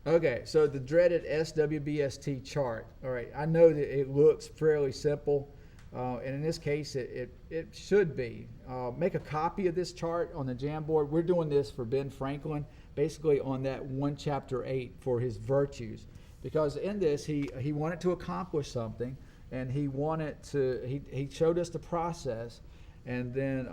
Okay, so the dreaded SWBST chart. All right, I know that it looks fairly simple, and in this case, it should be. Make a copy of this chart on the Jamboard. We're doing this for Ben Franklin, basically on that 1 chapter 8 for his virtues, because in this he wanted to accomplish something, and he showed us the process, and then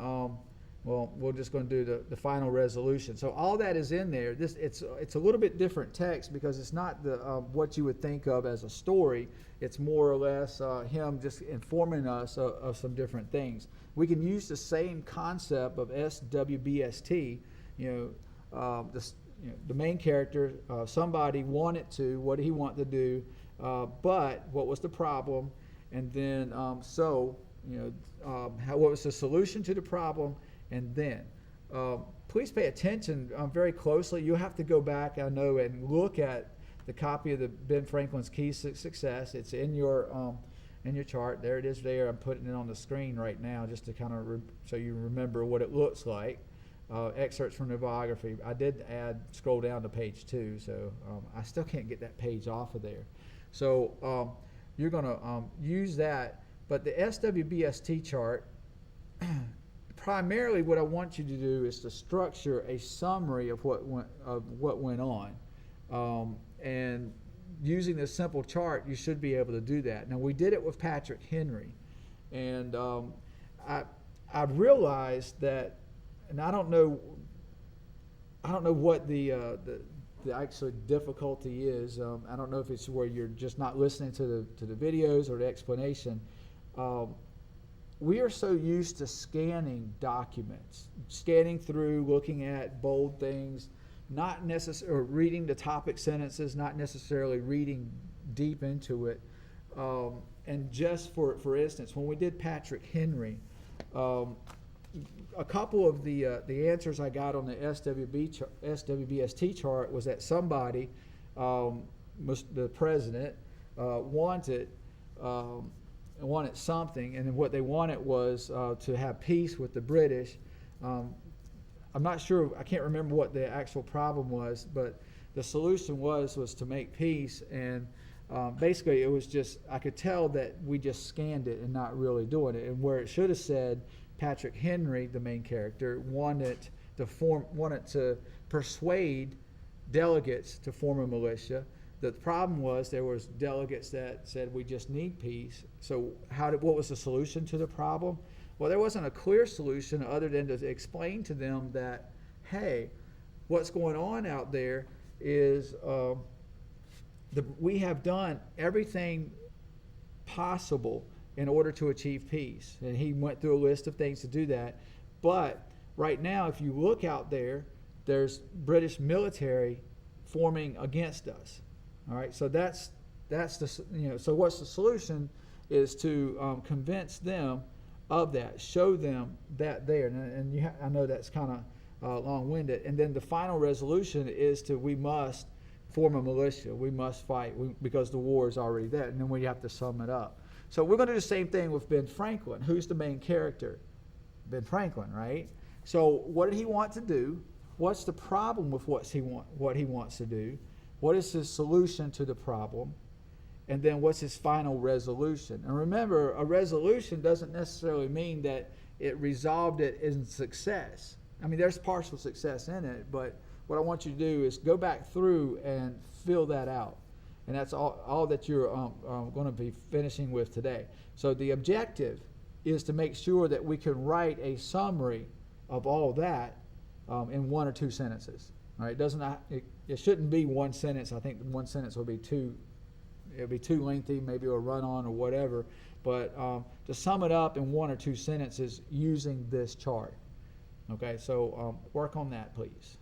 well, we're just going to do the final resolution. So all that is in there. It's a little bit different text because it's not the what you would think of as a story. It's more or less him just informing us of some different things. We can use the same concept of SWBST. The main character, somebody wanted to. What did he want to do? But what was the problem? And then what was the solution to the problem? And then, please pay attention very closely. You'll have to go back, I know, and look at the copy of the Ben Franklin's Keys to Success. It's in your chart. There it is there. I'm putting it on the screen right now just to kind of so you remember what it looks like. Excerpts from the biography. I did scroll down to page 2, so I still can't get that page off of there. So you're going to use that. But the SWBST chart, primarily what I want you to do is to structure a summary of what went on. And using this simple chart, you should be able to do that. Now, we did it with Patrick Henry. And I realized that, and I don't know what the actual difficulty is. I don't know if it's where you're just not listening to the videos or the explanation. We are so used to scanning documents, scanning through, looking at bold things, not necessarily reading the topic sentences, not necessarily reading deep into it. And just for instance, when we did Patrick Henry, a couple of the answers I got on the SWBST chart was that somebody, the president, wanted something, and then what they wanted was to have peace with the British. I'm not sure, I can't remember what the actual problem was, but the solution was to make peace, and basically it was just, I could tell that we just scanned it and not really doing it, and where it should have said Patrick Henry, the main character, wanted to persuade delegates to form a militia. The problem was there was delegates that said we just need peace. So what was the solution to the problem? Well, there wasn't a clear solution other than to explain to them that, hey, what's going on out there is we have done everything possible in order to achieve peace. And he went through a list of things to do that. But right now, if you look out there, there's British military forming against us. All right, so that's the so what's the solution is to convince them of that, show them that there, and I know that's kind of long-winded. And then the final resolution is we must form a militia, we must fight because the war is already there, and then we have to sum it up. So we're going to do the same thing with Ben Franklin. Who's the main character? Ben Franklin, right? So what did he want to do? What's the problem with what he wants to do? What is his solution to the problem? And then what's his final resolution? And remember, a resolution doesn't necessarily mean that it resolved it in success. I mean, there's partial success in it, but what I want you to do is go back through and fill that out. And that's all that you're going to be finishing with today. So the objective is to make sure that we can write a summary of all that in 1 or 2 sentences. All right, it shouldn't be 1 sentence. I think 1 sentence will be it'll be too lengthy, maybe a run on or whatever. But to sum it up in 1 or 2 sentences using this chart. Okay, so work on that, please.